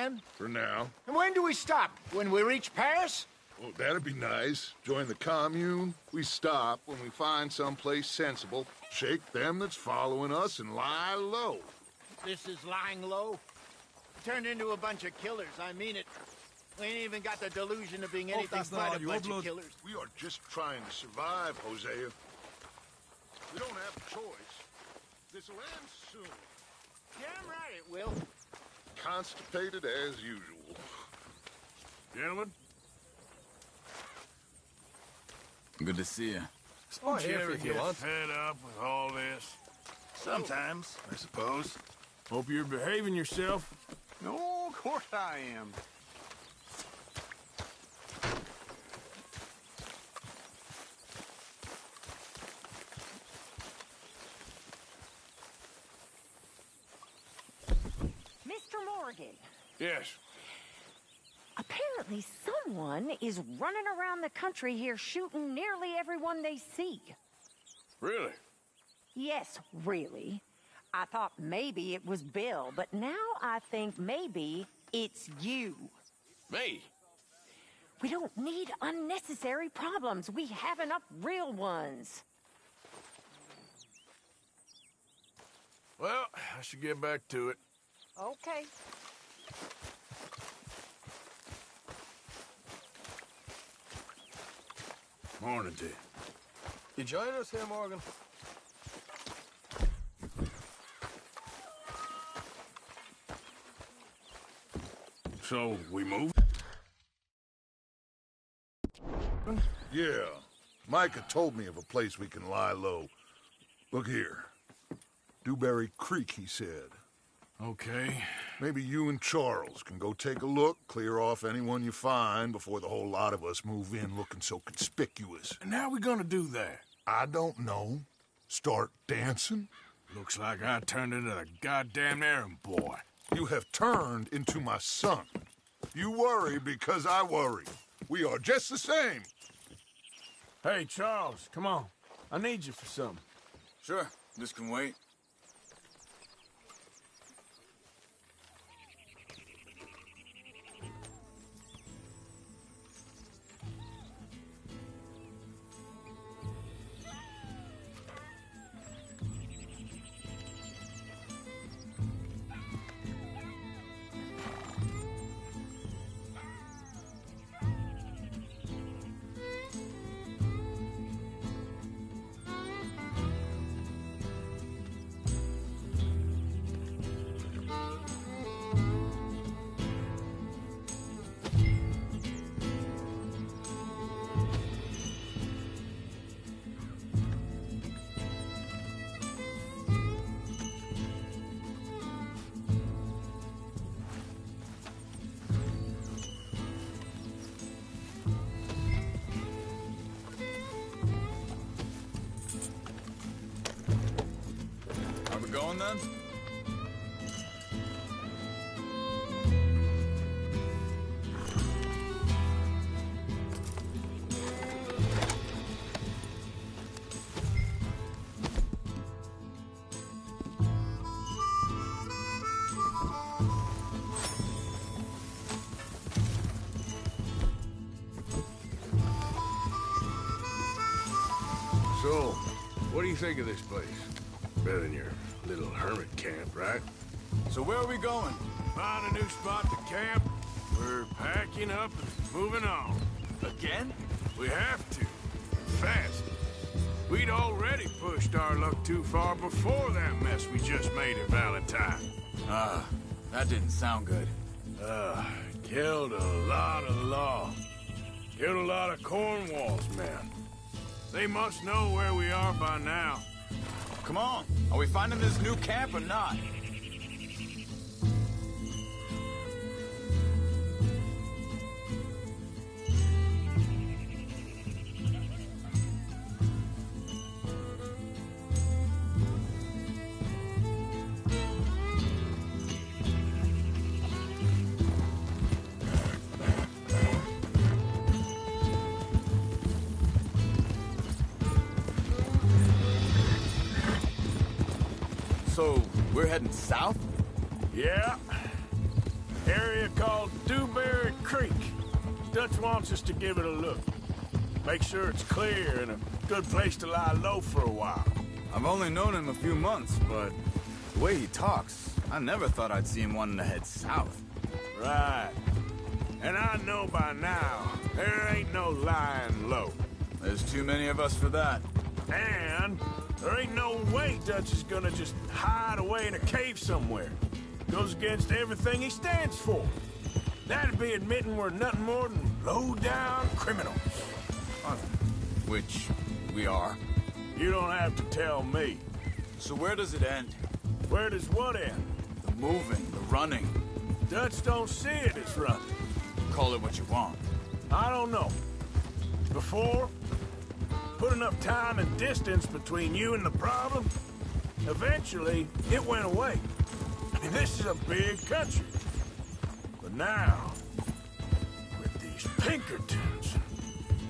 then? For now. And when do we stop? When we reach Paris? Oh, that'd be nice. Join the commune. We stop when we find someplace sensible, shake them that's following us, and lie low. This is lying low? Turned into a bunch of killers, I mean it. We ain't even got the delusion of being anything but a bunch of killers. We are just trying to survive, Hosea. We don't have a choice. This'll end soon. Damn right it will. Constipated as usual. Gentlemen? Good to see you. Don't you ever get fed up with all this? Sometimes, I suppose. Hope you're behaving yourself. No, of course I am. Mr. Morgan. Yes. Apparently someone is running around the country here shooting nearly everyone they see. Really? Yes, really. I thought maybe it was Bill, but now I think maybe it's you. Me? We don't need unnecessary problems. We have enough real ones. Well, I should get back to it. Okay. Morning to you. You join us here, Morgan? So, we move? Yeah. Micah told me of a place we can lie low. Look here. Dewberry Creek, he said. Okay. Maybe you and Charles can go take a look, clear off anyone you find before the whole lot of us move in looking so conspicuous. And how are we gonna do that? I don't know. Start dancing? Looks like I turned into the goddamn errand boy. You have turned into my son. You worry because I worry. We are just the same. Hey, Charles, come on. I need you for something. Sure, this can wait. Are we going then? So, what do you think of this place? Better than your little hermit camp, right? So where are we going? Find a new spot to camp. We're packing up and moving on. Again? We have to. Fast. We'd already pushed our luck too far before that mess we just made at Valentine. That didn't sound good. Killed a lot of law. Killed a lot of Cornwall's men. They must know where we are by now. Come on, are we finding this new camp or not? So, we're heading south? Yeah. Area called Dewberry Creek. Dutch wants us to give it a look. Make sure it's clear and a good place to lie low for a while. I've only known him a few months, but the way he talks, I never thought I'd see him wanting to head south. Right. And I know by now, there ain't no lying low. There's too many of us for that. And there ain't no way Dutch is gonna just hide away in a cave somewhere. Goes against everything he stands for. That'd be admitting we're nothing more than low-down criminals. Which we are. You don't have to tell me. So where does it end? Where does what end? The moving, the running. Dutch don't see it as running. Call it what you want. I don't know. Before, put enough time and distance between you and the problem, eventually it went away. I mean, this is a big country. But now, with these Pinkertons,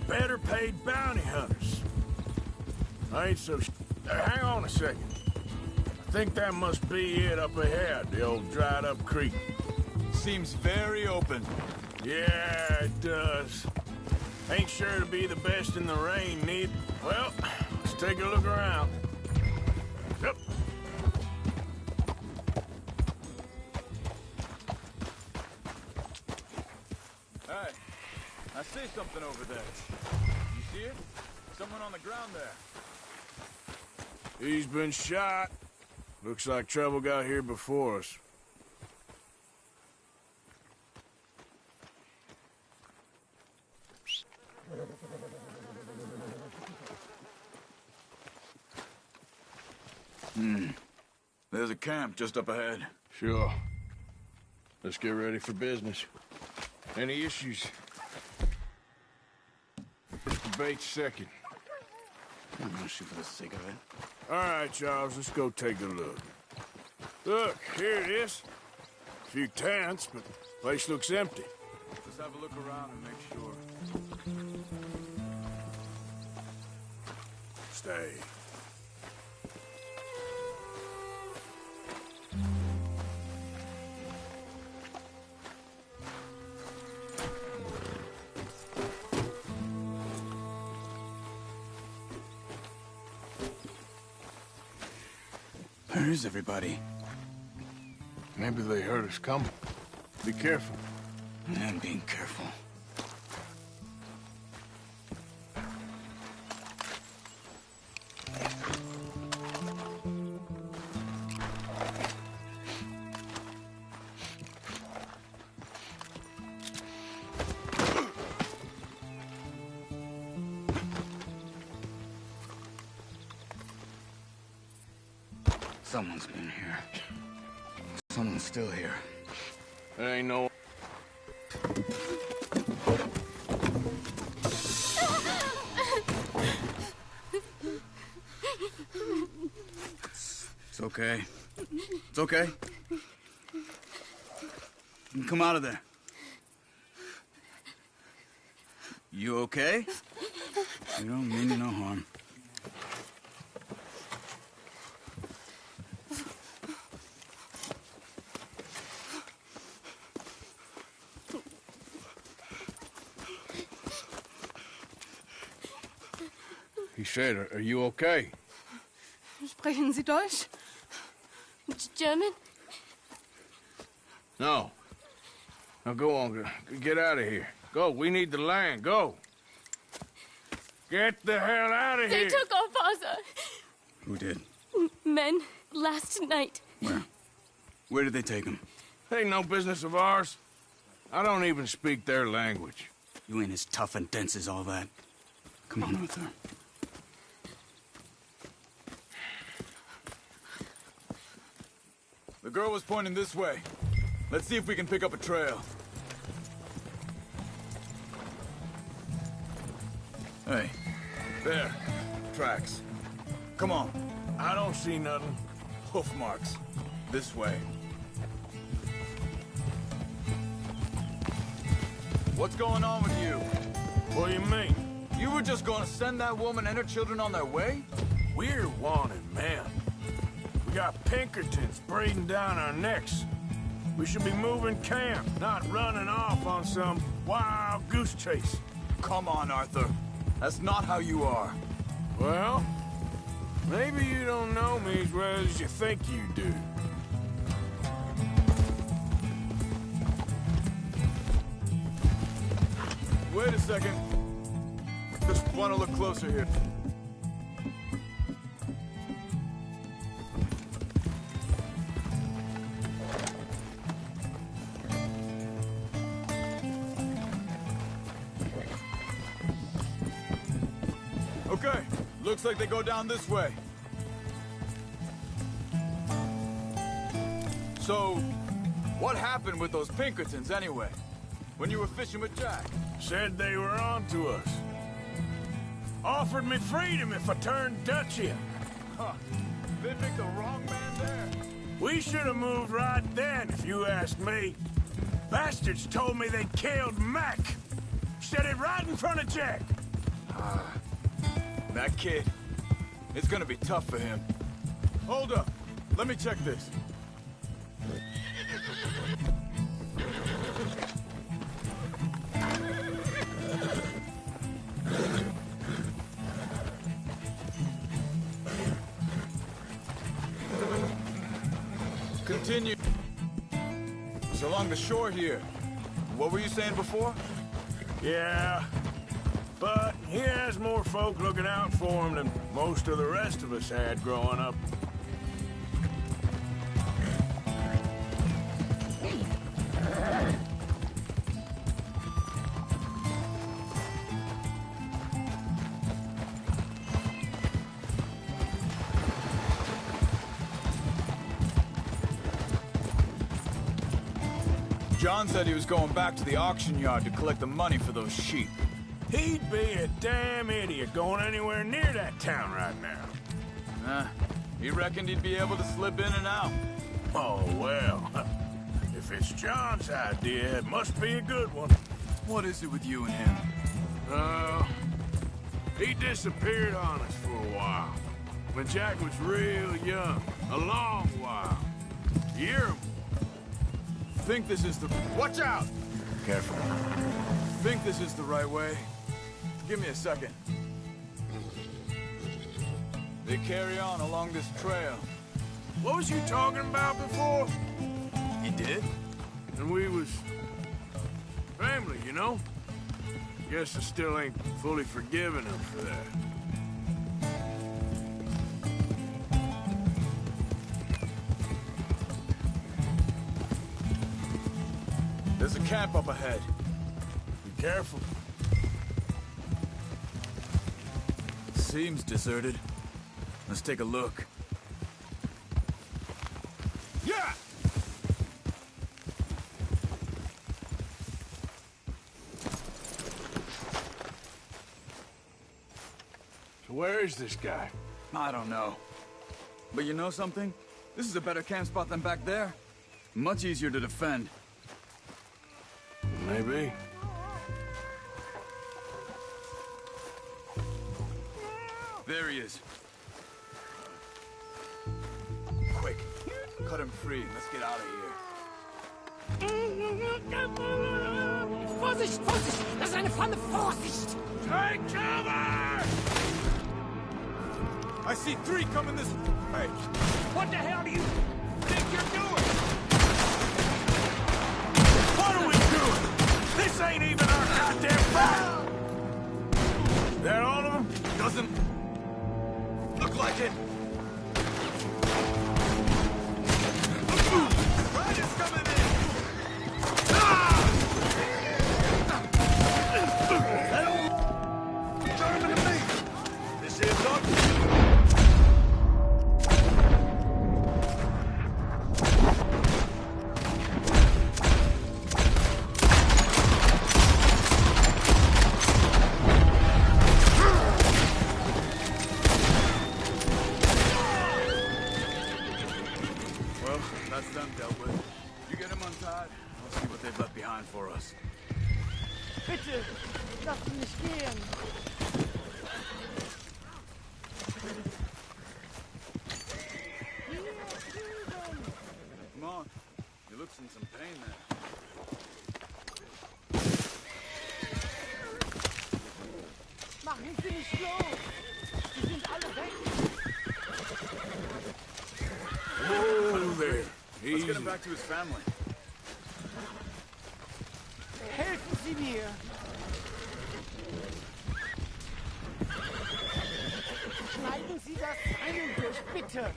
better paid bounty hunters, I ain't so hang on a second. I think that must be it up ahead, the old dried up creek. Seems very open. Yeah, it does. Ain't sure to be the best in the rain, neither. Well, let's take a look around. Yep. Hey, I see something over there. You see it? Someone on the ground there. He's been shot. Looks like trouble got here before us. There's a camp just up ahead. Sure. Let's get ready for business. Any issues? Mr. Bates second. I'm gonna shoot for the sake of it. All right, Charles, let's go take a look. Look, here it is. A few tents, but the place looks empty. Let's have a look around and make sure. Stay. Where is everybody? Maybe they heard us coming. Be careful. I'm being careful. Someone's been here. Someone's still here. There ain't no... It's okay. It's okay. You can come out of there. You okay? You don't mean you no harm. He said, are you okay? Sprechen Sie Deutsch? German? No. Now go on, get out of here. Go, we need the land, go. Get the hell out of They here. took our father. Who did? Men last night. Where? Where did they take him? Ain't no business of ours. I don't even speak their language. You ain't as tough and dense as all that. Come on, Arthur. The girl was pointing this way. Let's see if we can pick up a trail. Hey, there. Tracks. Come on. I don't see nothing. Hoof marks. This way. What's going on with you? What do you mean? You were just going to send that woman and her children on their way? We're wanted men. We got Pinkertons breathing down our necks. We should be moving camp, not running off on some wild goose chase. Come on, Arthur. That's not how you are. Well, maybe you don't know me as well as you think you do. Wait a second. Just want to look closer here. Okay, looks like they go down this way. So, what happened with those Pinkertons anyway? When you were fishing with Jack? Said they were on to us. Offered me freedom if I turned Dutchy. Huh. They picked the wrong man there. We should have moved right then, if you ask me. Bastards told me they killed Mac. Said it right in front of Jack. That kid, it's gonna be tough for him. Hold up. Let me check this. Continue. It's along the shore here. What were you saying before? Yeah, but he has more folk looking out for him than most of the rest of us had growing up. John said he was going back to the auction yard to collect the money for those sheep. He'd be a damn idiot going anywhere near that town right now. He reckoned he'd be able to slip in and out. Oh, well. If it's John's idea, it must be a good one. What is it with you and him? He disappeared on us for a while. When Jack was real young. A long while. A year or more. Think this is the... Watch out! Careful. Think this is the right way? Give me a second. They carry on along this trail. What was you talking about before? He did? And we was... family, you know? Guess I still ain't fully forgiven him for that. There's a camp up ahead. Be careful. Seems deserted. Let's take a look. Yeah! So where is this guy? I don't know. But you know something? This is a better camp spot than back there. Much easier to defend. Maybe. There he is. Quick, cut him free. Let's get out of here. Vorsicht, Vorsicht! Das ist eine Pfanne! Vorsicht! Take cover! I see 3 coming this way. What the hell do you think you're doing? What are we doing? This ain't even our goddamn fight! That all of them? Doesn't look like it. Riders coming in. Turn to me. This is up. Well, that's them dealt with. You get them untied, we'll see what they've left behind for us. Bitte, lass mich gehen. Come on. He looks in some pain there. Machen Sie nicht los! Sie sind alle weg! Oh, there. Let's get Easy. him back to his family. Helfen Sie mir! Schneiden Sie das Seil durch, bitte!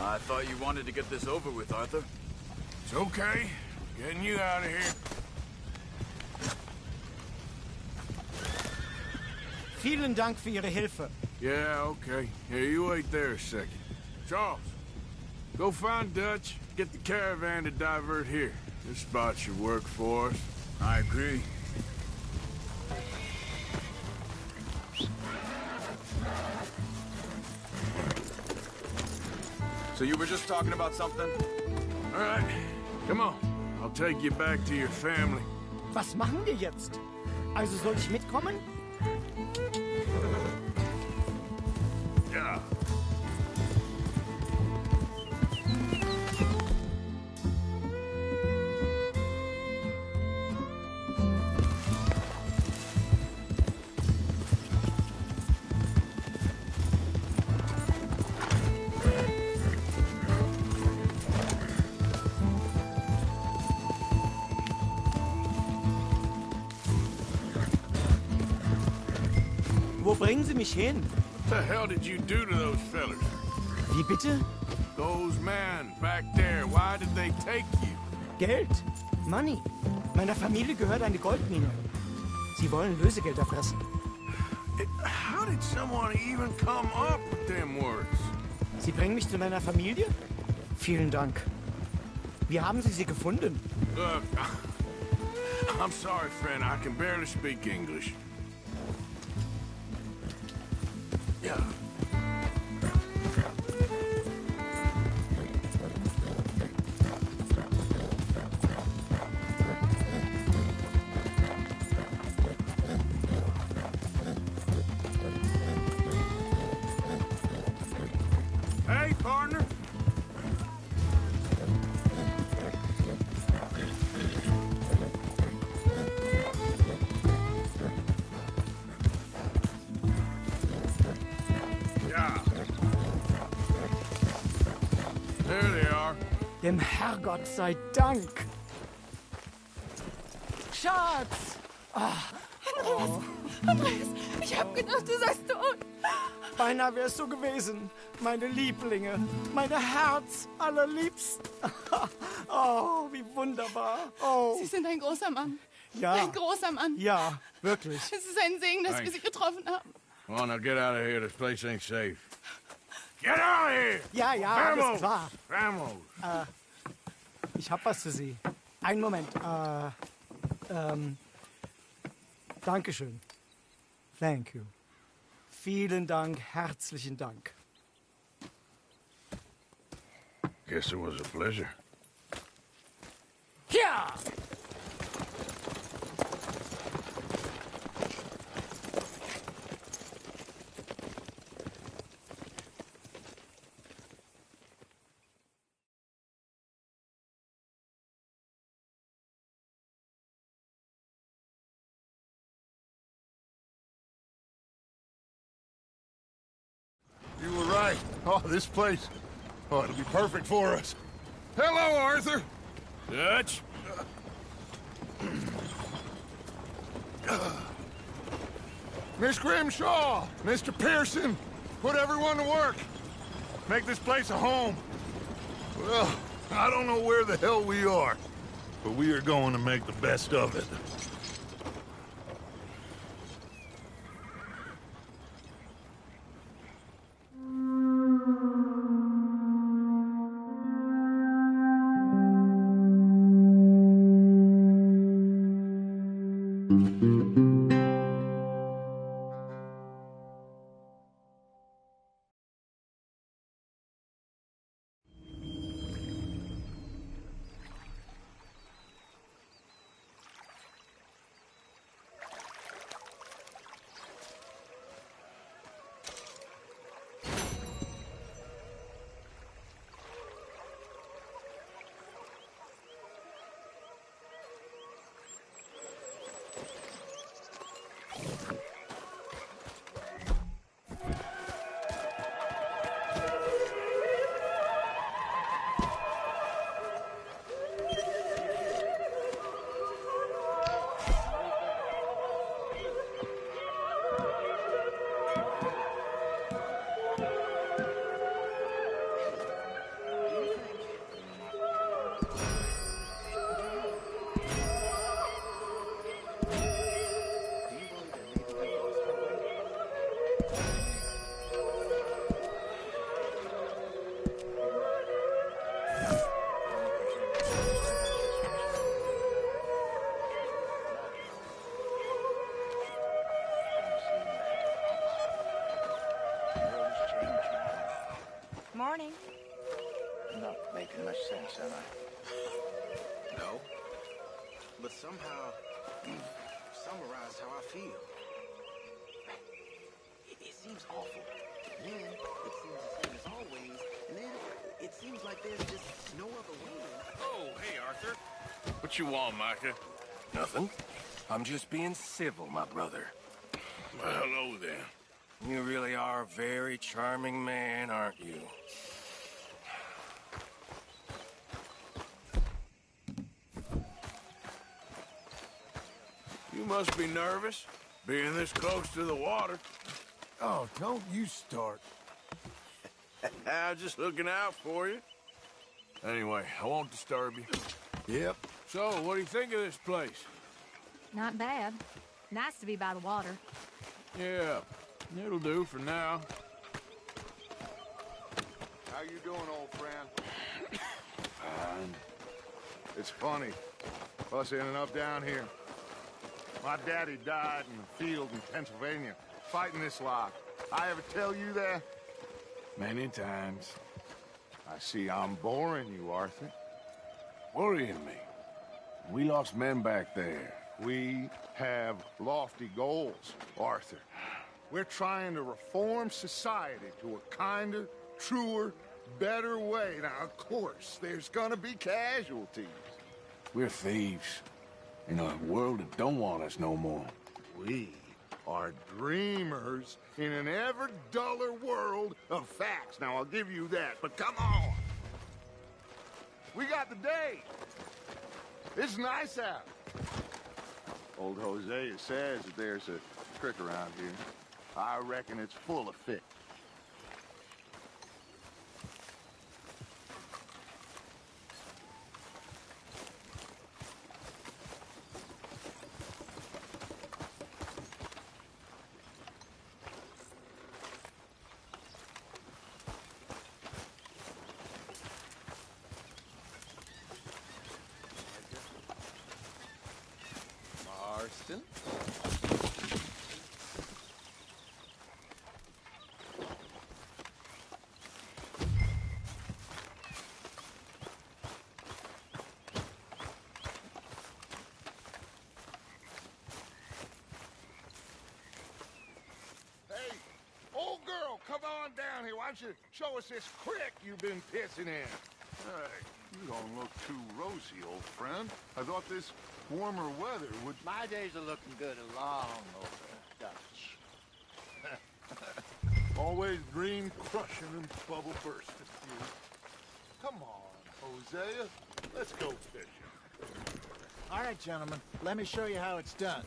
I thought you wanted to get this over with, Arthur. It's okay. Getting you out of here. Vielen Dank für Ihre Hilfe. Yeah, okay. Here, you wait there a second. Charles, go find Dutch. Get the caravan to divert here. This spot should work for us. I agree. So you were just talking about something? All right, come on. I'll take you back to your family. Was machen wir jetzt? Also soll ich mitkommen? Yeah. Wo bringen Sie mich hin? What the hell did you do to those fellers? Wie bitte? Those men back there, why did they take you? Geld. Money. Meiner Familie gehört eine Goldmine. Sie wollen Lösegeld erpressen. How did someone even come up with them words? Sie bringen mich zu meiner Familie? Vielen Dank. Wie haben Sie sie gefunden? Look, I'm sorry, friend. I can barely speak English. Yeah. Hey, partner. Yeah. There they are. Dem Herrgott sei Dank. Schatz! Andreas, ich hab gedacht, du seist tot. Beinahe wär's so gewesen. Meine Lieblinge. Meine Herz allerliebsten. Oh, wie wunderbar. Oh, Sie sind ein großer Mann. ja. Ein großer Mann. Ja, wirklich. Es ist ein Segen, dass wir Thanks. Sie getroffen haben. Come on, now get out of here. This place ain't safe. Get out of here! Ja, ja, alles klar. Vamos! Ich hab was für Sie. Einen Moment. Dankeschön. Thank you. Vielen Dank, herzlichen Dank. Guess it was a pleasure. Ja! You were right. Oh, this place. Oh, it'll be perfect for us. Hello, Arthur. Dutch? Miss Grimshaw, Mr. Pearson, put everyone to work. Make this place a home. Well, I don't know where the hell we are, but we are going to make the best of it. but somehow you've summarized how I feel. It seems awful. Then it seems the same as always, and then it seems like there's just no other way. Oh, hey, Arthur. What you want, Micah? Nothing. I'm just being civil, my brother. Well, hello, then. You really are a very charming man, aren't you? You must be nervous, being this close to the water. Oh, don't you start. I'm just looking out for you. Anyway, I won't disturb you. Yep. So, what do you think of this place? Not bad. Nice to be by the water. Yeah, it'll do for now. How you doing, old friend? Fine. It's funny, us ending up down here. My daddy died in the field in Pennsylvania, fighting this lot. I ever tell you that? Many times. I see I'm boring you, Arthur. Worrying me. We lost men back there. We have lofty goals, Arthur. We're trying to reform society to a kinder, truer, better way. Now, of course, there's gonna be casualties. We're thieves. In a world that don't want us no more. We are dreamers in an ever duller world of facts. Now, I'll give you that, but come on. We got the day. It's nice out. Old Hosea says that there's a creek around here. I reckon it's full of fish. Marston? Hey, old girl, come on down here. Why don't you show us this creek you've been pissing in? Hey, you don't look too rosy, old friend. I thought this warmer weather would... My days are looking good along over, Dutch. Always dream crushing and bubble bursting. You. Come on, Hosea. Let's go fishing. All right, gentlemen. Let me show you how it's done.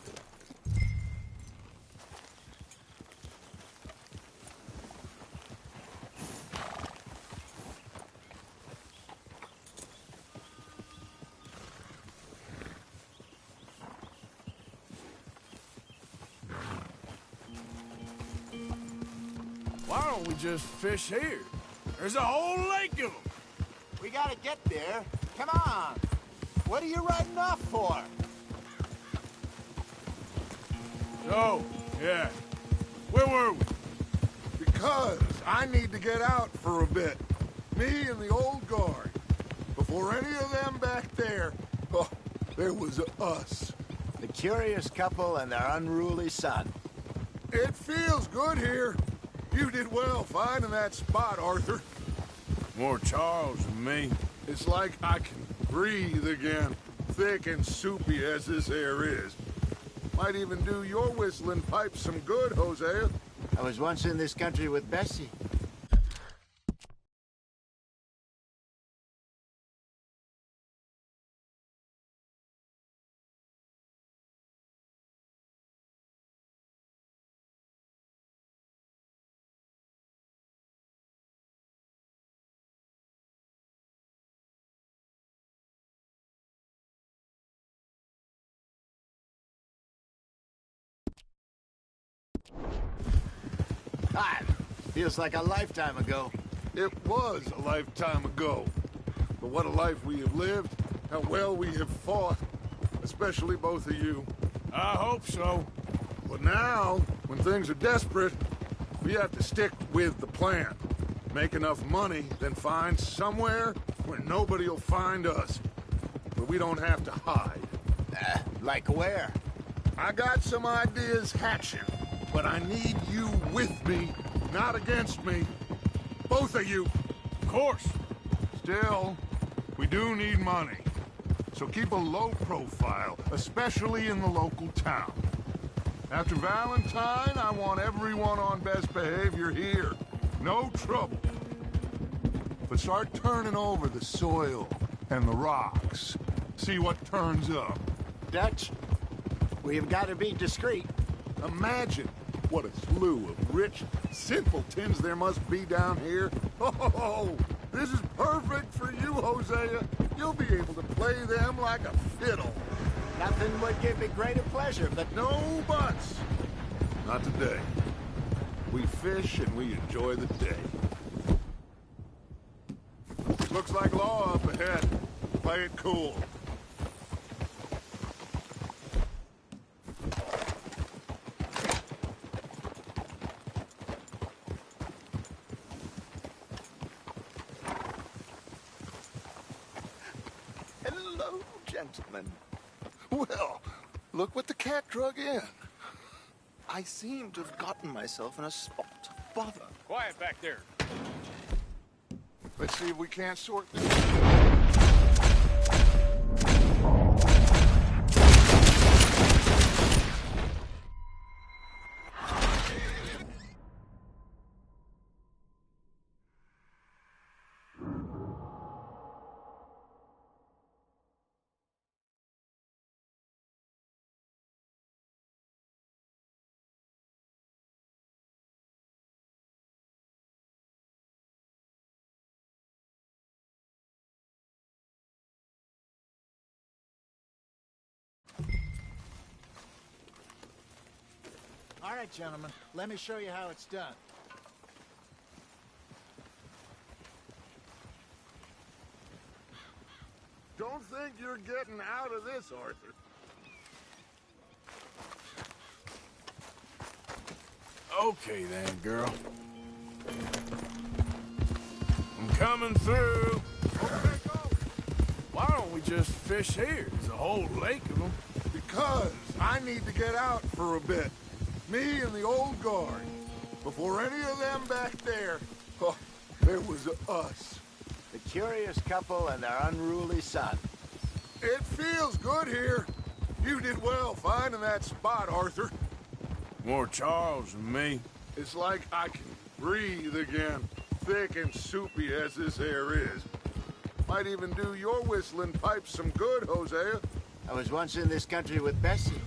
Why don't we just fish here? There's a whole lake of them. We gotta get there. Come on. What are you riding off for? So, yeah. Where were we? Because I need to get out for a bit. Me and the old guard. Before any of them back there, oh, there was us. The curious couple and their unruly son. It feels good here. You did well finding that spot, Arthur. More Charles than me. It's like I can breathe again, thick and soupy as this air is. Might even do your whistling pipes some good, Hosea. I was once in this country with Bessie. God, feels like a lifetime ago. It was a lifetime ago. But what a life we have lived, how well we have fought. Especially both of you. I hope so. But now, when things are desperate, we have to stick with the plan. Make enough money, then find somewhere where nobody will find us. Where we don't have to hide. Like where? I got some ideas hatching, but I need you with me, not against me. Both of you. Of course. Still, we do need money. So keep a low profile, especially in the local town. After Valentine, I want everyone on best behavior here. No trouble. But start turning over the soil and the rocks. See what turns up. Dutch, we've got to be discreet. Imagine what a slew of rich simpletons there must be down here. Oh, this is perfect for you, Hosea. You'll be able to play them like a fiddle. Nothing would give me greater pleasure, but no buts. Not today. We fish and we enjoy the day. Looks like law up ahead. Play it cool. hello, gentlemen. Well, look what the cat drug in. I seem to have gotten myself in a spot of bother. Quiet back there. Let's see if we can't sort this. All right, gentlemen, let me show you how it's done. Don't think you're getting out of this, Arthur. Okay then, girl. I'm coming through. Okay, go. Why don't we just fish here? There's a whole lake of them. Because I need to get out for a bit. Me and the old guard. Before any of them back there, oh, there was us. The curious couple and their unruly son. It feels good here. You did well finding that spot, Arthur. More Charles than me. It's like I can breathe again, thick and soupy as this air is. Might even do your whistling pipes some good, Hosea. I was once in this country with Bessie.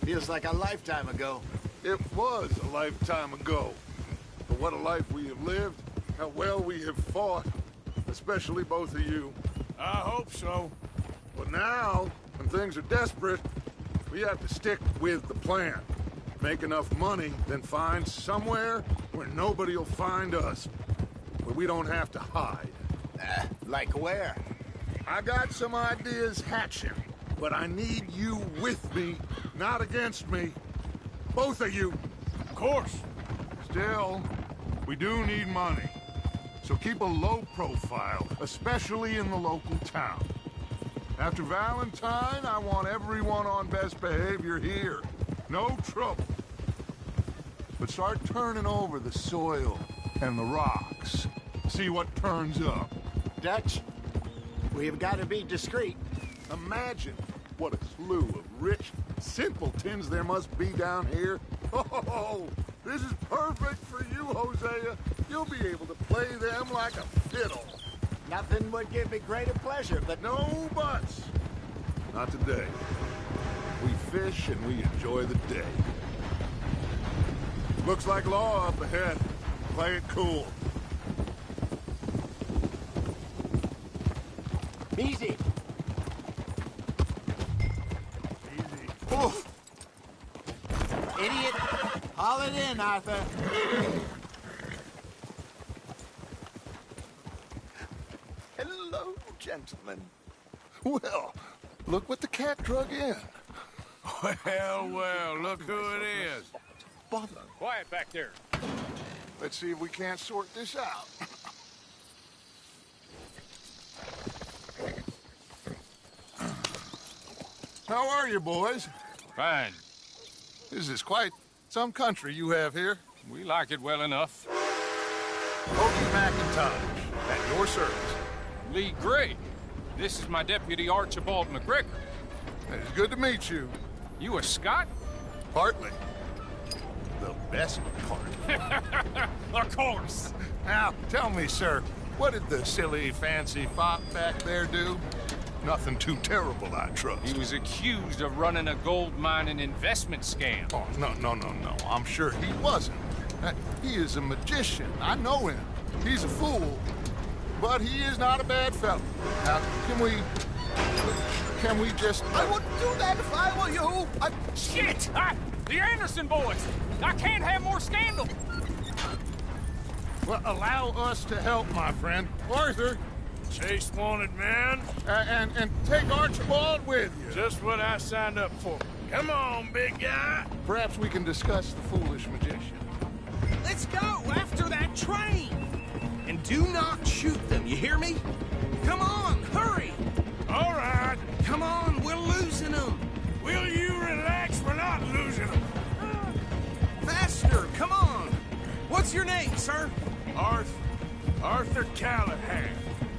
Feels like a lifetime ago. It was a lifetime ago. But what a life we have lived, how well we have fought, especially both of you. I hope so. But now, when things are desperate, we have to stick with the plan. Make enough money, then find somewhere where nobody will find us. Where we don't have to hide. Like where? I got some ideas hatching, but I need you with me, not against me. Both of you. Of course. Still, we do need money. So keep a low profile, especially in the local town. After Valentine, I want everyone on best behavior here. No trouble. But start turning over the soil and the rocks. See what turns up. Dutch, we've got to be discreet. Imagine what a slew of rich simpletons there must be down here. Oh, this is perfect for you, Hosea. You'll be able to play them like a fiddle. Nothing would give me greater pleasure, but no buts. Not today. We fish and we enjoy the day. Looks like law up ahead. Play it cool. Easy. Easy. Oof. Idiot. Haul it in, Arthur. Hello, gentlemen. Well, look what the cat drug in. Well, look who it is. Bother. Quiet back there. Let's see if we can't sort this out. How are you, boys? Fine. This is quite some country you have here. We like it well enough. Cody McIntosh, at your service. Lee Gray. This is my deputy Archibald McGregor. It's good to meet you. You a Scot? Partly. The best part. Of course. Now, tell me, sir, what did the silly, fancy fop back there do? Nothing too terrible, I trust. He was accused of running a gold mining investment scam. Oh, no. I'm sure he wasn't. He is a magician. I know him. He's a fool. But he is not a bad fellow. Now, can we just... I wouldn't do that if I were you. Shit! The Anderson boys! I can't have more scandal! Well, allow us to help, my friend. Arthur! Chase wanted man. And take Archibald with you. Just what I signed up for. Come on, big guy. Perhaps we can discuss the foolish magician. Let's go after that train! And do not shoot them, you hear me? Come on, hurry! All right. Come on, we're losing them. Will you relax? We're not losing them. Faster, come on! What's your name, sir? Arthur Callahan.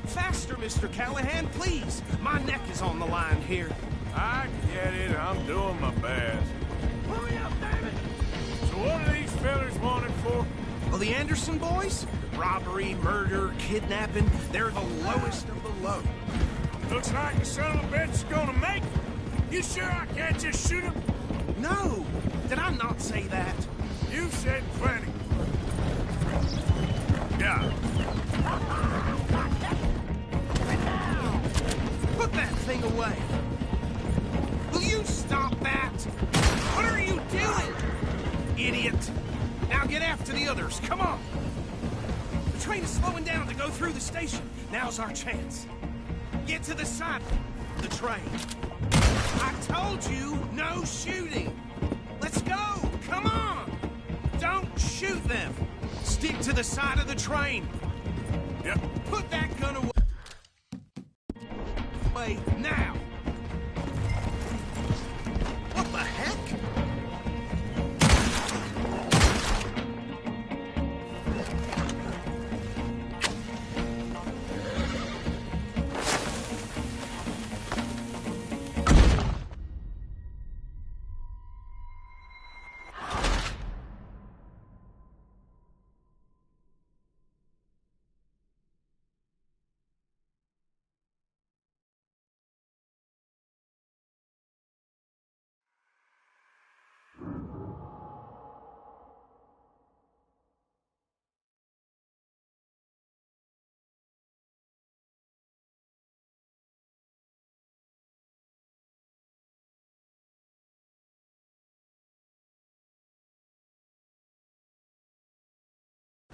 Faster, Mr. Callahan, please. My neck is on the line here. I get it. I'm doing my best. Hurry up, David! So what are these fellas wanted for? Well, the Anderson boys? Robbery, murder, kidnapping. They're the lowest of the low. Looks like the son of a bitch is gonna make it. You sure I can't just shoot him? No! Did I not say that? You said plenty. Yeah. Put that thing away! Will you stop that? What are you doing? Idiot! Now get after the others, come on! The train is slowing down to go through the station. Now's our chance. Get to the side of the train. I told you, no shooting! Let's go! Come on! Don't shoot them! Stick to the side of the train! Yep. Put that gun away! Now! What the heck?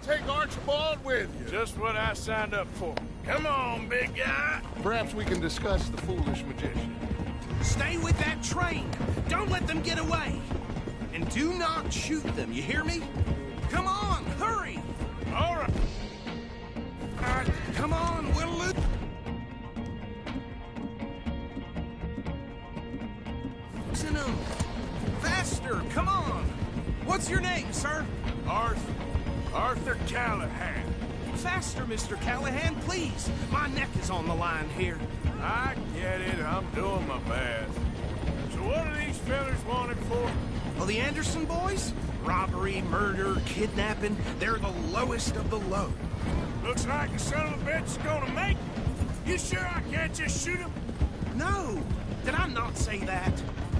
Take Archibald with you. Just what I signed up for. Come on, big guy. Perhaps we can discuss the foolish magician. Stay with that train. Don't let them get away. And do not shoot them, you hear me? Come on, hurry! All right. Come on, we'll lose. Them. Faster, come on! What's your name, sir? Arthur Callahan. Faster, Mr. Callahan, please. My neck is on the line here. I get it. I'm doing my best. So what are these fellas wanted for? Well, the Anderson boys? Robbery, murder, kidnapping. They're the lowest of the low. Looks like the son of a bitch is gonna make it. You sure I can't just shoot him? No. Did I not say that?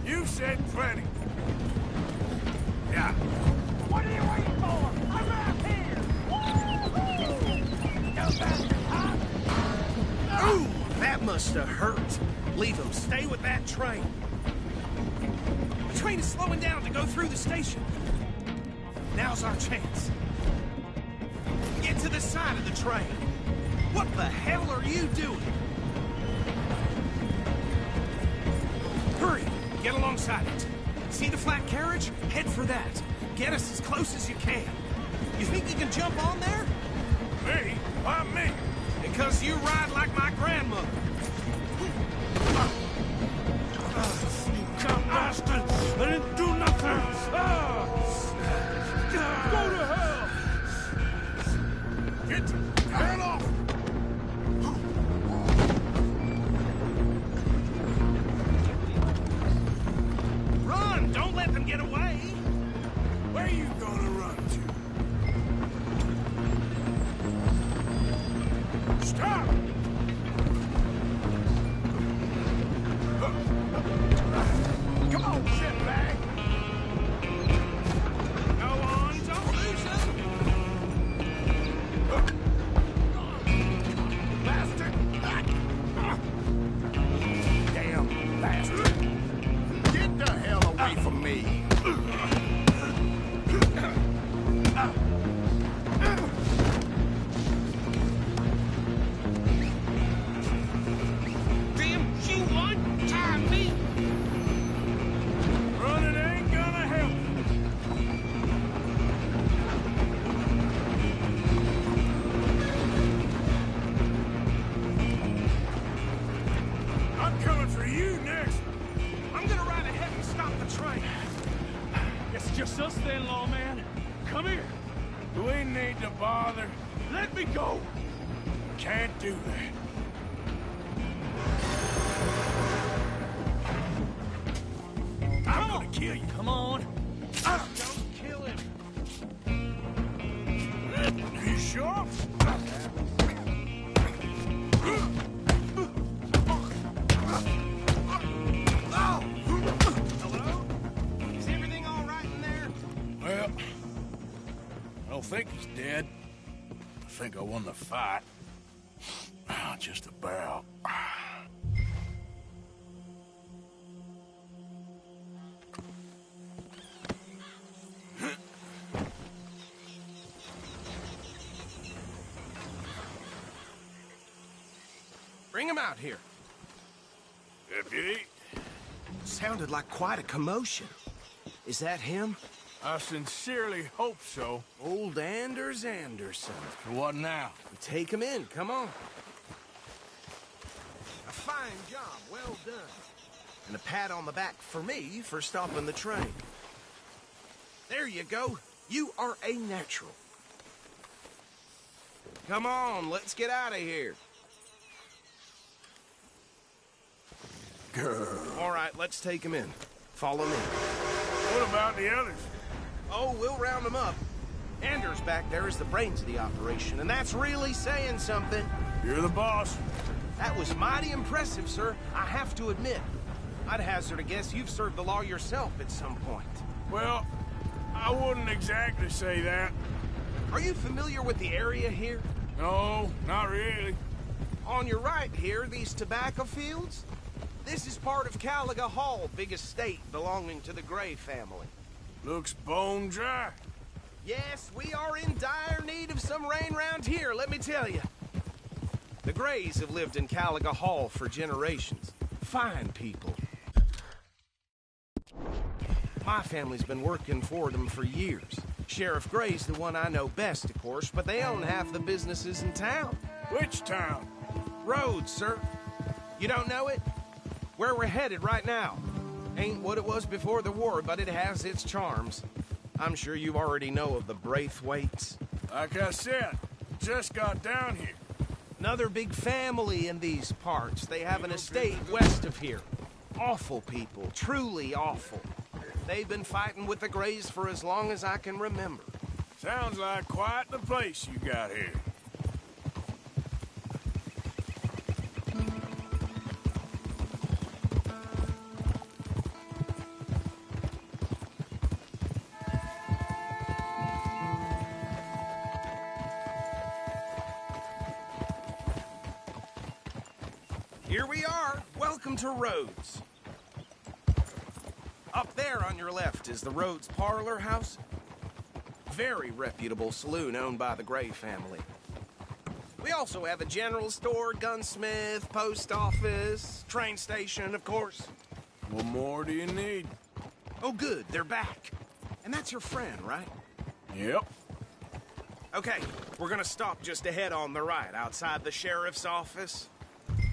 You said plenty. Yeah. What are you waiting for? I'm right here! Ooh, that must have hurt. Leave him. Stay with that train. The train is slowing down to go through the station. Now's our chance. Get to the side of the train. What the hell are you doing? Hurry! Get alongside it. See the flat carriage? Head for that. Get us as close as you can. You think you can jump on there? Me? Why me? Because you ride like my grandmother. and get away. Where are you gonna run to? Stop! Come on, shitbag! Go on, don't lose him! Bastard! Damn bastard! Get the hell away from me! Damn you untie me! Running ain't gonna help. I'm coming for you next. I'm gonna ride ahead and stop the train. It's just us then, lawman. Come here. We need to bother. Let me go. Can't do that. I'm gonna kill you. Come on. Don't kill him. You sure? Hello? Is everything all right in there? Well, I don't think he's dead. I think I won the fight. Just about. Bring him out here. Deputy, Sounded like quite a commotion. Is that him? I sincerely hope so. Old Anders Anderson. What now? Take him in, come on. A fine job, well done. And a pat on the back for me for stopping the train. There you go. You are a natural. Come on, let's get out of here. All right, let's take him in. Follow me. What about the others? Oh, we'll round them up. Anders back there is the brains of the operation, and that's really saying something. You're the boss. That was mighty impressive, sir. I have to admit. I'd hazard a guess you've served the law yourself at some point. Well, I wouldn't exactly say that. Are you familiar with the area here? No, not really. On your right here, these tobacco fields? This is part of Caliga Hall, big estate belonging to the Gray family. Looks bone dry. Yes, we are in dire need of some rain round here, let me tell you. The Grays have lived in Caliga Hall for generations. Fine people. My family's been working for them for years. Sheriff Gray's the one I know best, of course, but they own half the businesses in town. Which town? Rhodes, sir. You don't know it? Where we're headed right now. Ain't what it was before the war, but it has its charms. I'm sure you already know of the Braithwaites. Like I said, just got down here. Another big family in these parts. They have an estate west of here. Awful people, truly awful. They've been fighting with the Grays for as long as I can remember. Sounds like quite the place you got here. Here we are. Welcome to Rhodes. Up there on your left is the Rhodes Parlor House. Very reputable saloon owned by the Gray family. We also have a general store, gunsmith, post office, train station, of course. What more do you need? Oh, good. They're back. And that's your friend, right? Yep. Okay, we're gonna stop just ahead on the right, outside the sheriff's office.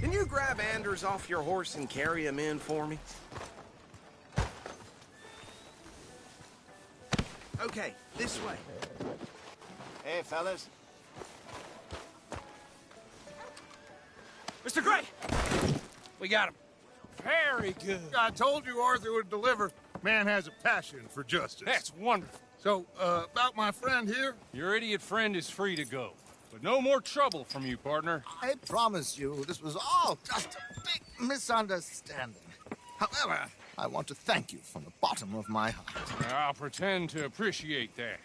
Can you grab Anders off your horse and carry him in for me? Okay, this way. Hey, fellas. Mr. Gray! We got him. Very good. I told you Arthur would deliver. Man has a passion for justice. That's wonderful. So, about my friend here? Your idiot friend is free to go. But no more trouble from you, partner. I promise you, this was all just a big misunderstanding. However, I want to thank you from the bottom of my heart. I'll pretend to appreciate that.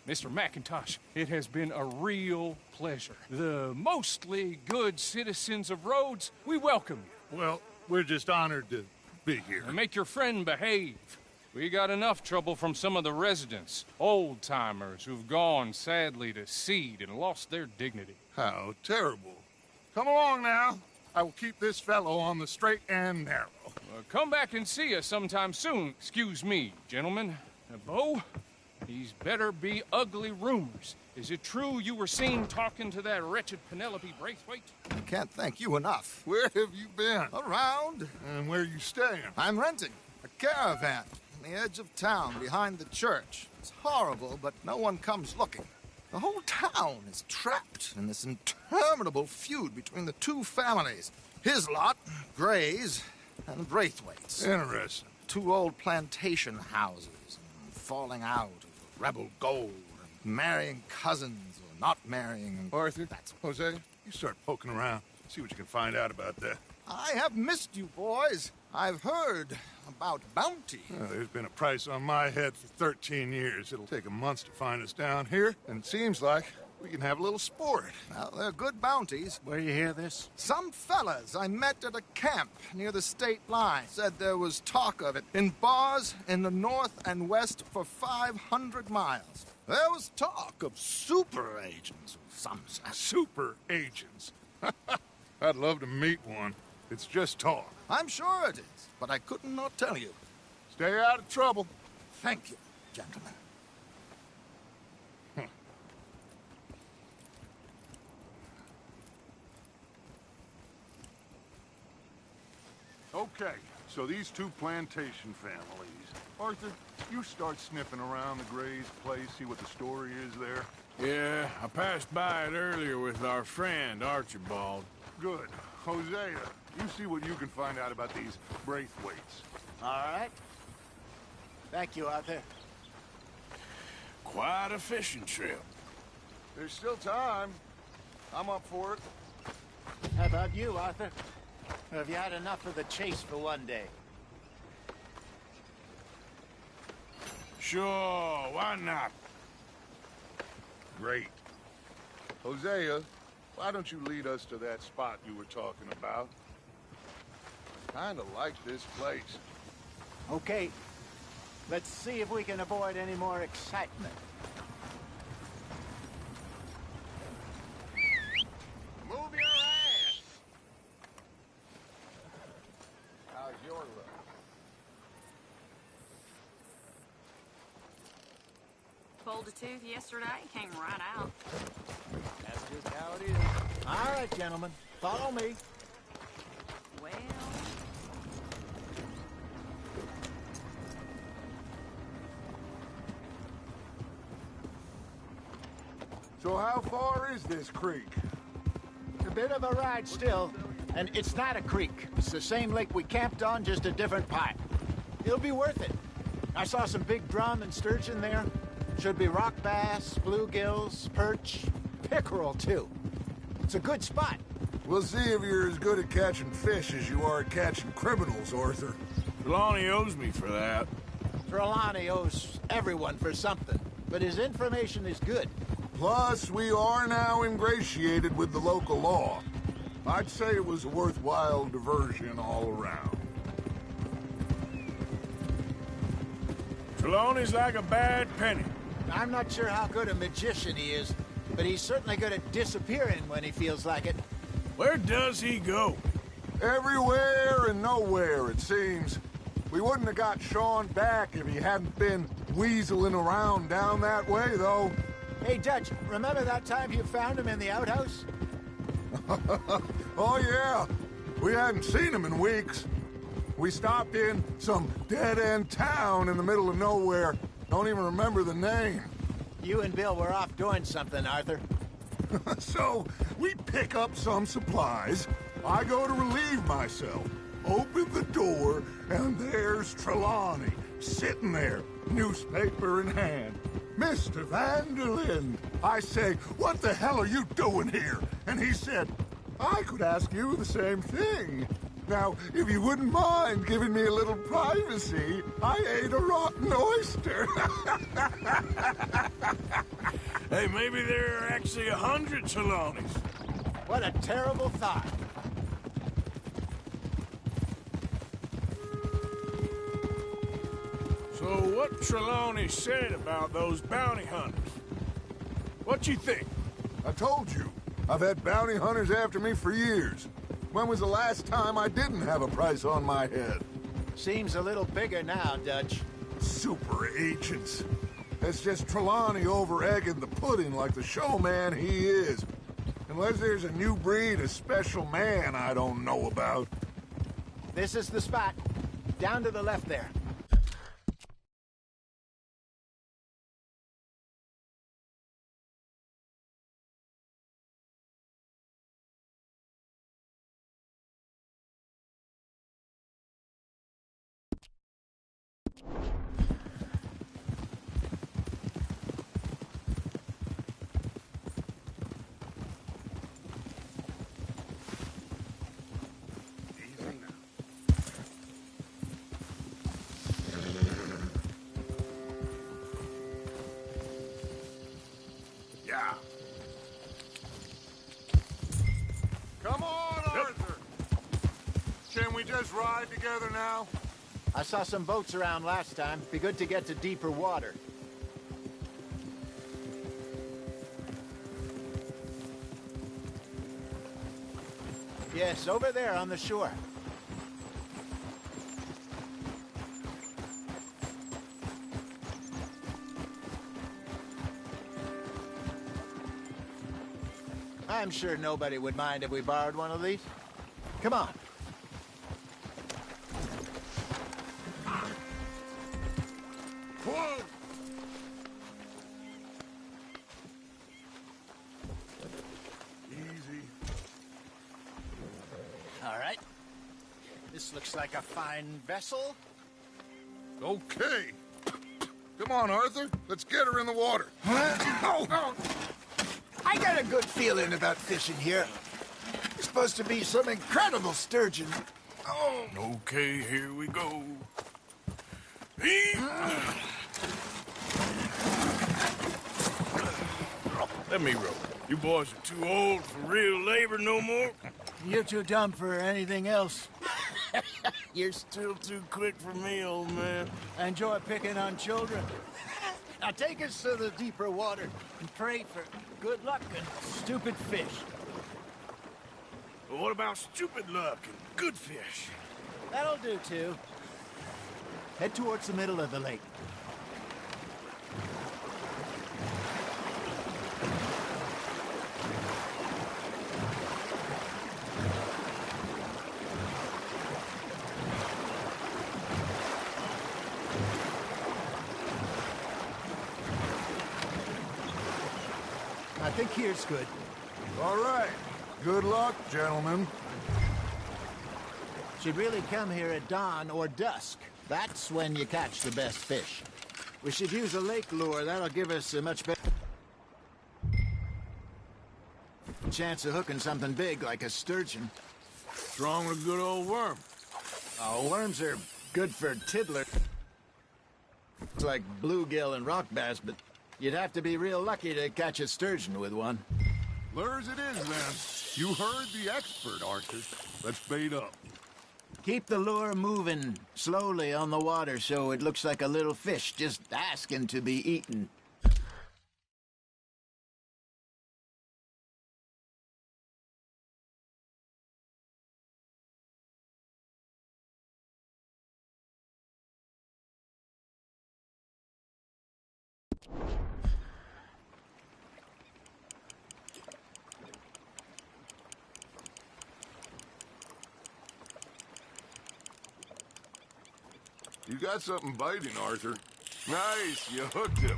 Mr. McIntosh, it has been a real pleasure. The mostly good citizens of Rhodes, we welcome you. Well, we're just honored to be here. And make your friend behave. We got enough trouble from some of the residents, old-timers who've gone, sadly, to seed and lost their dignity. How terrible. Come along now. I will keep this fellow on the straight and narrow. Come back and see us sometime soon. Excuse me, gentlemen. Bo, these better be ugly rumors. Is it true you were seen talking to that wretched Penelope Braithwaite? I can't thank you enough. Where have you been? Around. And where are you staying? I'm renting a caravan on the edge of town behind the church. It's horrible, but no one comes looking. The whole town is trapped in this interminable feud between the two families. His lot, Gray's, and Braithwaite's. Interesting. Two old plantation houses, and falling out of rebel gold, and marrying cousins or not marrying. And Arthur, Jose, you start poking around. See what you can find out about that. I have missed you, boys. I've heard about bounty. Well, there's been a price on my head for 13 years. It'll take a month to find us down here, and it seems like we can have a little sport. Well, they're good bounties. Where you hear this? Some fellas I met at a camp near the state line said there was talk of it in bars in the north and west for 500 miles. There was talk of super agents of some sort. Super agents? I'd love to meet one. It's just talk. I'm sure it is, but I couldn't not tell you. Stay out of trouble. Thank you, gentlemen. Okay, so these two plantation families. Arthur, you start sniffing around the Gray's place, see what the story is there. Yeah, I passed by it earlier with our friend, Archibald. Good. Hosea, you see what you can find out about these Braithwaites. All right. Thank you, Arthur. Quite a fishing trip. There's still time. I'm up for it. How about you, Arthur? Or have you had enough of the chase for one day? Sure, why not? Great. Hosea, why don't you lead us to that spot you were talking about? Kinda like this place. Okay. Let's see if we can avoid any more excitement. Move your ass! How's your look? Pulled a tooth yesterday, came right out. That's just how it is. All right, gentlemen. Follow me. Well... So how far is this creek? A bit of a ride still. And it's not a creek. It's the same lake we camped on, just a different pipe. It'll be worth it. I saw some big drum and sturgeon there. Should be rock bass, bluegills, perch, pickerel, too. It's a good spot. We'll see if you're as good at catching fish as you are at catching criminals, Arthur. Trelawney owes me for that. Trelawney owes everyone for something, but his information is good. Plus, we are now ingratiated with the local law. I'd say it was a worthwhile diversion all around. Trelawney's like a bad penny. I'm not sure how good a magician he is, but he's certainly good at disappearing when he feels like it. Where does he go? Everywhere and nowhere, it seems. We wouldn't have got Sean back if he hadn't been weaseling around down that way, though. Hey, Dutch, remember that time you found him in the outhouse? Oh, yeah. We hadn't seen him in weeks. We stopped in some dead-end town in the middle of nowhere. Don't even remember the name. You and Bill were off doing something, Arthur. So, we pick up some supplies. I go to relieve myself. Open the door, and there's Trelawney, sitting there, newspaper in hand. Mr. Van der Linde. I say, what the hell are you doing here? And he said, I could ask you the same thing. Now, if you wouldn't mind giving me a little privacy, I ate a rotten oyster. Hey, maybe there are actually 100 Trelawneys. What a terrible thought. So what Trelawney said about those bounty hunters? What you think? I told you. I've had bounty hunters after me for years. When was the last time I didn't have a price on my head? Seems a little bigger now, Dutch. Super agents. It's just Trelawney over-egging the pudding like the showman he is. Unless there's a new breed of special man I don't know about. This is the spot. Down to the left there. Yeah. Come on, Arthur. Can we just ride together now? I saw some boats around last time. Be good to get to deeper water. Yes, over there on the shore. I'm sure nobody would mind if we borrowed one of these. Come on. Whoa! Easy. All right. This looks like a fine vessel. Okay. Come on, Arthur. Let's get her in the water. Oh. I got a good feeling about fishing here. There's supposed to be some incredible sturgeon. Oh. Okay, here we go. Let me row. You boys are too old for real labor no more. You're too dumb for anything else. You're still too quick for me, old man. I enjoy picking on children. Now take us to the deeper water and pray for good luck and stupid fish. Well, what about stupid luck and good fish? That'll do, too. Head towards the middle of the lake. I think here's good. All right. Good luck, gentlemen. Should really come here at dawn or dusk. That's when you catch the best fish. We should use a lake lure. That'll give us a much better chance of hooking something big like a sturgeon. Strong with a good old worm. Oh, worms are good for tiddler. It's like bluegill and rock bass, but you'd have to be real lucky to catch a sturgeon with one. Lures it is, then. You heard the expert, Arthur. Let's bait up. Keep the lure moving slowly on the water so it looks like a little fish just asking to be eaten. You got something biting, Arthur. Nice, you hooked him.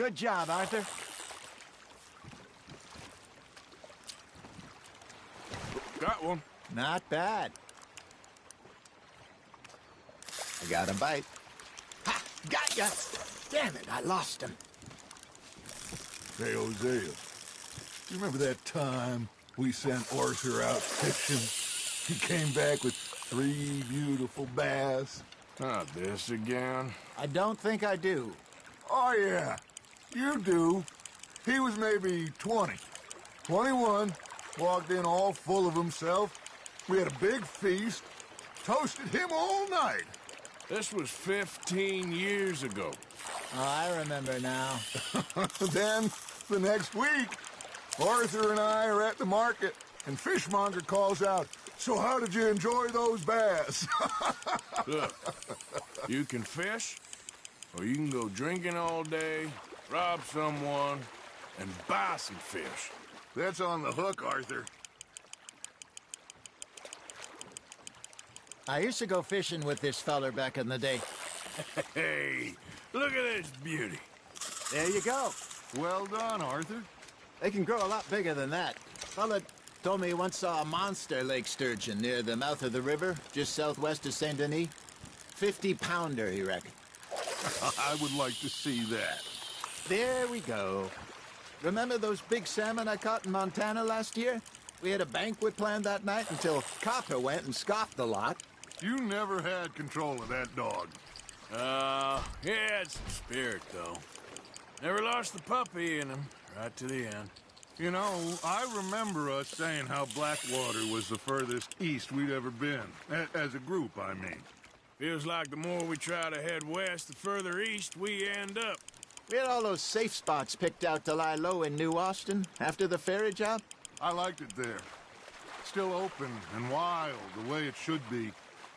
Good job, Arthur. Got one. Not bad. I got a bite. Ha! Got ya! Damn it, I lost him. Hey, Hosea, you remember that time we sent Arthur out fishing? He came back with 3 beautiful bass. Not this again. I don't think I do. Oh, yeah, you do. He was maybe 20, 21, walked in all full of himself. We had a big feast, toasted him all night. This was 15 years ago. Oh, I remember now. Then, the next week, Arthur and I are at the market, and Fishmonger calls out, "So how did you enjoy those bass?" Look, you can fish, or you can go drinking all day, rob someone, and buy some fish. That's on the hook, Arthur. I used to go fishing with this feller back in the day. Hey, look at this beauty. There you go. Well done, Arthur. They can grow a lot bigger than that. Fella told me he once saw a monster lake sturgeon near the mouth of the river, just southwest of Saint Denis. 50-pounder, he reckoned. I would like to see that. There we go. Remember those big salmon I caught in Montana last year? We had a banquet planned that night until Copper went and scoffed the lot. You never had control of that dog. He had some spirit, though. Never lost the puppy in him, right to the end. You know, I remember us saying how Blackwater was the furthest east we'd ever been. As a group, I mean. Feels like the more we try to head west, the further east we end up. We had all those safe spots picked out to lie low in New Austin after the ferry job. I liked it there. Still open and wild, the way it should be.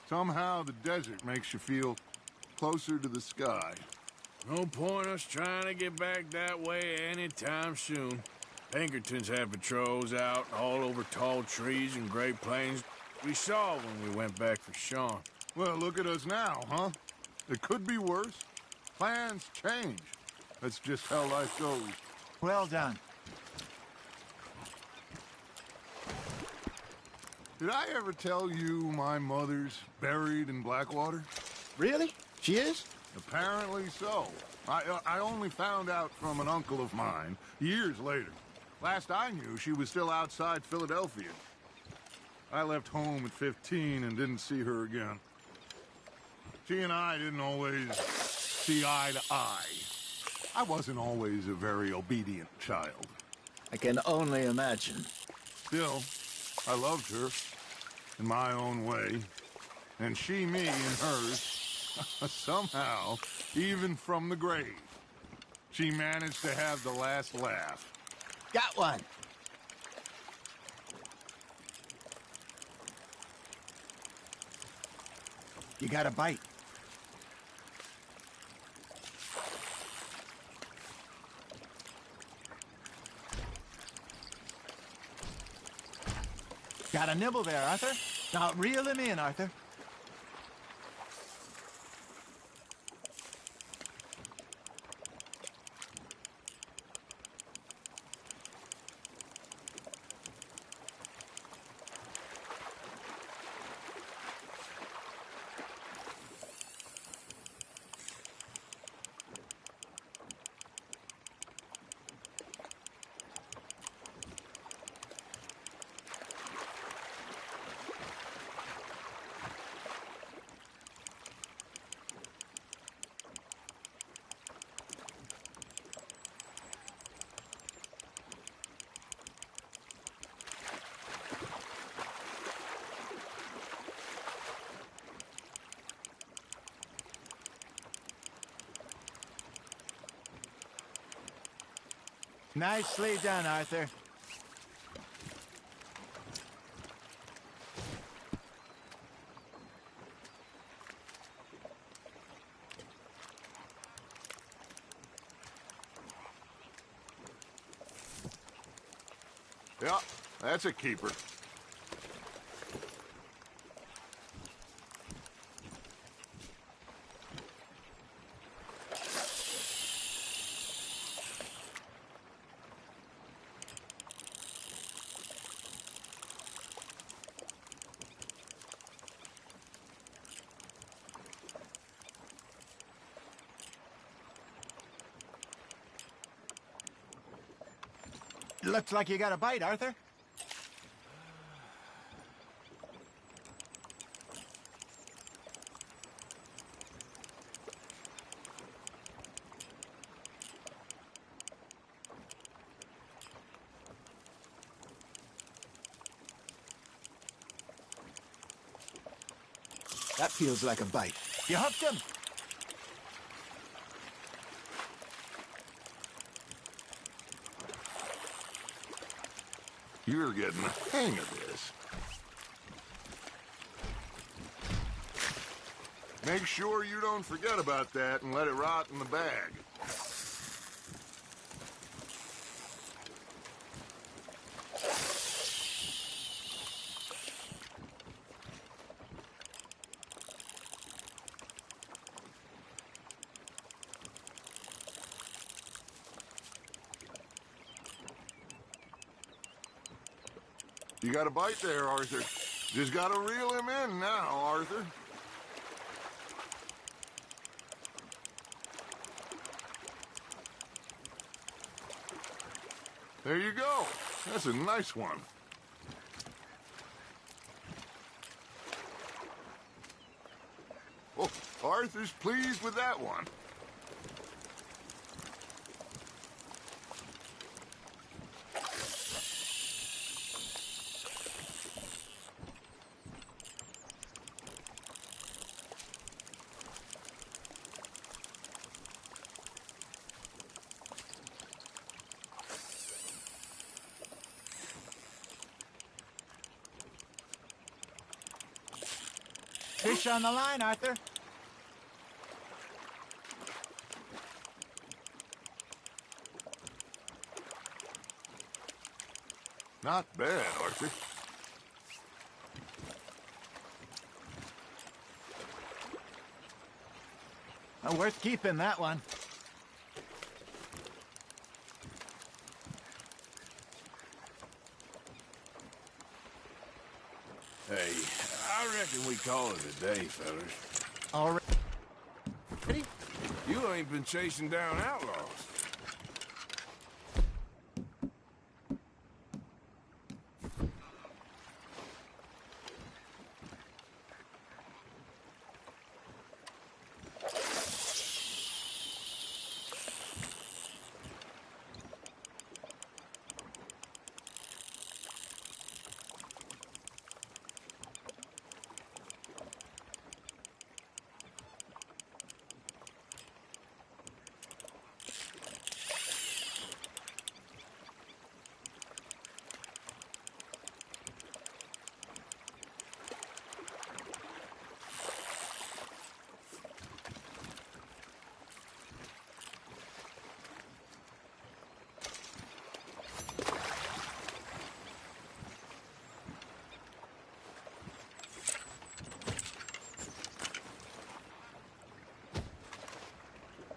Somehow the desert makes you feel closer to the sky. No point us trying to get back that way anytime soon. Pinkertons had patrols out all over tall trees and Great Plains. We saw when we went back for Sean. Well, look at us now, huh? It could be worse. Plans change. That's just how life goes. Well done. Did I ever tell you my mother's buried in Blackwater? Really? She is? Apparently so. I only found out from an uncle of mine years later. Last I knew, she was still outside Philadelphia. I left home at 15 and didn't see her again. She and I didn't always see eye to eye. I wasn't always a very obedient child. I can only imagine. Still, I loved her in my own way, and she me in hers. Somehow, even from the grave, she managed to have the last laugh. Got one. You got a bite. Got a nibble there, Arthur. Now reel him in, Arthur. Nicely done, Arthur. Yeah, that's a keeper. Looks like you got a bite, Arthur. That feels like a bite. You hooked him. You're getting the hang of this. Make sure you don't forget about that and let it rot in the bag. You got a bite there, Arthur. Just gotta reel him in now, Arthur. There you go. That's a nice one. Oh, Arthur's pleased with that one. Fish on the line, Arthur. Not bad, Arthur. Oh, worth keeping, that one. Hey, I reckon we call it a day, fellas. All right. Ready? You ain't been chasing down outlaws.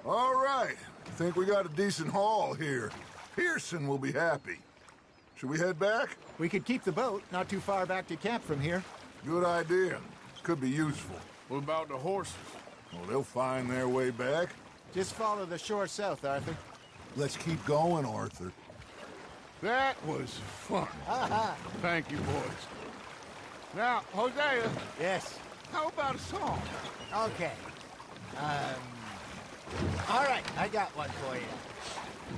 All right. I think we got a decent haul here. Pearson will be happy. Should we head back? We could keep the boat not too far back to camp from here. Good idea. Could be useful. What about the horses? Well, they'll find their way back. Just follow the shore south, Arthur. Let's keep going, Arthur. That was fun. Thank you, boys. Now, Hosea. Yes. How about a song? Okay. All right, I got one for you.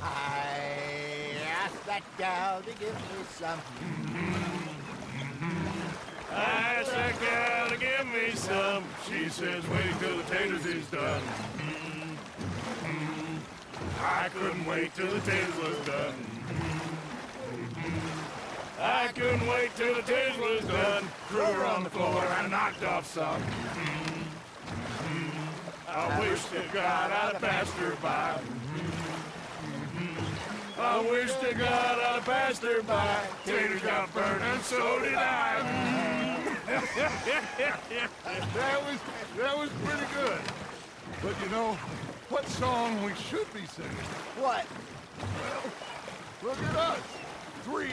I asked that gal to give me some. I asked that gal to give me some. She says, wait till the taters is done. I couldn't wait till the taters was done. I couldn't wait till the taters was done. Threw her on the floor and knocked off some. I wish to God I'd have passed her by. I wish to God I'd have passed her by. Taters got burned and so did I. That was pretty good. But you know, what song we should be singing? What? Well, look at us. 3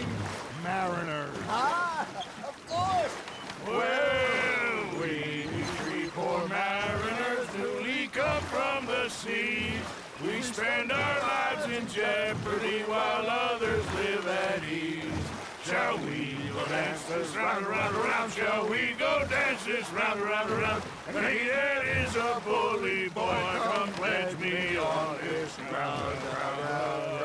mariners. Ah, of course. Well, we 3 poor mariners newly come from the seas. We spend our lives in jeopardy while others live at Shall we go dance this round, around, around? Shall we go dance this round, around, around? And he that is a bully boy, come pledge me on this ground, ground.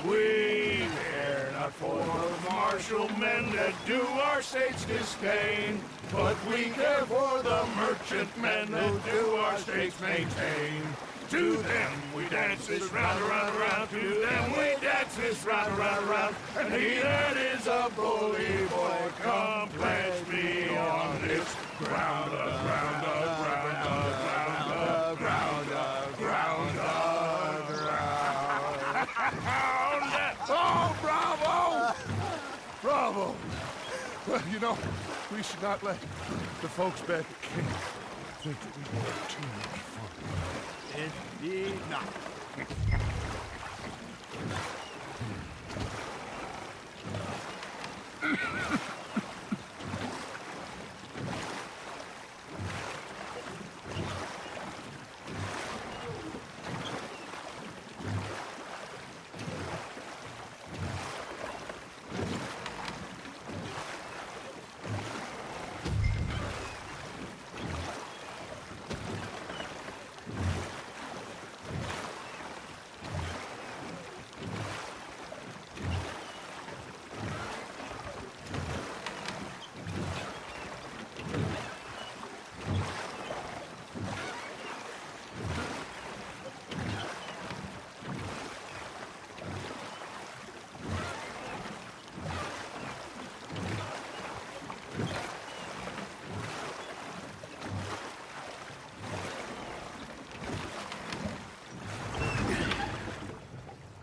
We care not for the martial men that do our state's disdain, but we care for the merchant men that do our state's maintain. To them we dance this round, around, around. To them we dance this round, around, around. And he that is a bully boy, come pledge me on this ground, ground, ground, ground, ground, ground, ground. Oh, bravo! Bravo! Well, you know, we should not let the folks back at camp think that we had too much fun. Indeed not.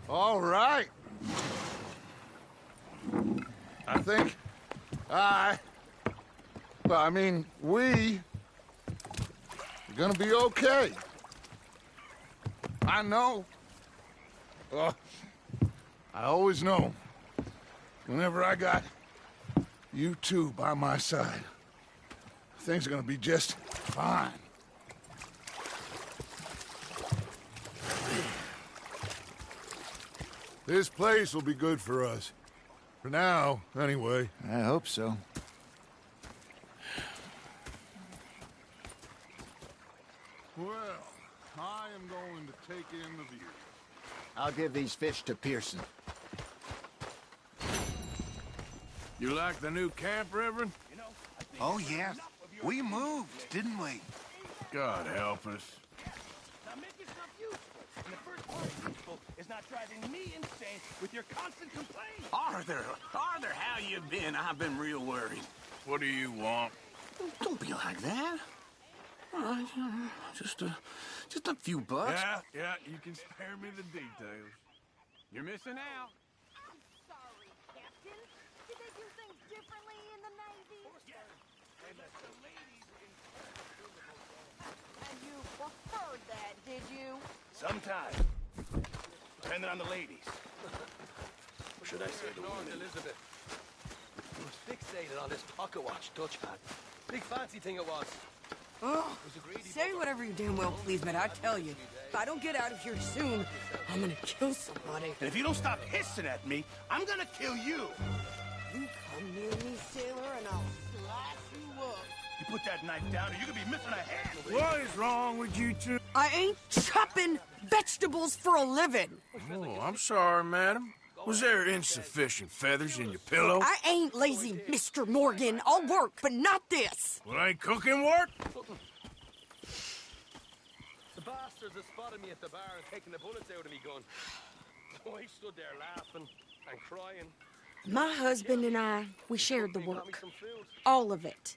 All right. I think we are gonna be okay. I know. I always know. Whenever I got you two by my side, things are gonna be just fine. This place will be good for us. For now, anyway. I hope so. Well, I am going to take in the view. I'll give these fish to Pearson. You like the new camp, Reverend? Oh, yes. We moved, didn't we? God help us. Now make yourself useful. And the first part of useful is not driving me insane with your constant complaints. Arthur, how you been? I've been real worried. What do you want? Don't be like that. All right, just a few bucks. Yeah, you can spare me the details. You're missing out. I'm sorry, Captain. Did they do things differently in the Navy? They let the ladies in. And you preferred that, did you? Sometimes. Depending on the ladies. Or should I say the women? Elizabeth. You was fixated on this pocket watch Dutch had. Big fancy thing it was. Oh, say whatever you damn well please, but I tell you, if I don't get out of here soon, I'm gonna kill somebody. And if you don't stop hissing at me, I'm gonna kill you. You come near me, sailor, and I'll slice you up. You put that knife down or you could be missing a hand. What is wrong with you two? I ain't chopping vegetables for a living. Oh, I'm sorry, madam. Was there insufficient feathers in your pillow? I ain't lazy, Mr. Morgan. I'll work, but not this. Well, ain't cooking work? The bastards have spotted me at the bar and taken the bullets out of me gun. So I stood there laughing and crying. My husband and I, we shared the work. All of it.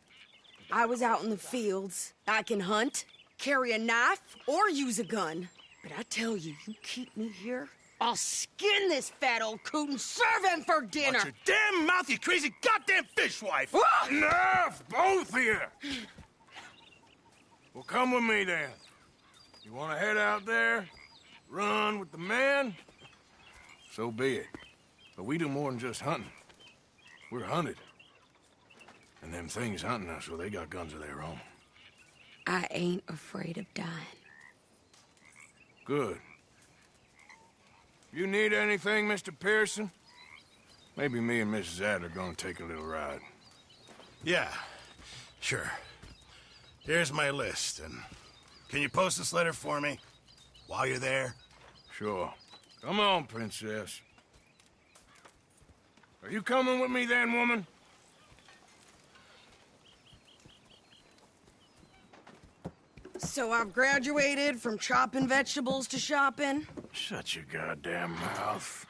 I was out in the fields. I can hunt, carry a knife, or use a gun. But I tell you, you keep me here, I'll skin this fat old coot and serve him for dinner. Watch your damn mouth, you crazy goddamn fishwife! Enough, both of you! Well, come with me then. You want to head out there, run with the men? So be it. But we do more than just hunting. We're hunted. And them things hunting us, well, they got guns of their own. I ain't afraid of dying. Good. You need anything, Mr. Pearson? Maybe me and Miss Zed are gonna take a little ride. Yeah, sure. Here's my list, and can you post this letter for me while you're there? Sure. Come on, Princess. Are you coming with me then, woman? So I've graduated from chopping vegetables to shopping? Shut your goddamn mouth.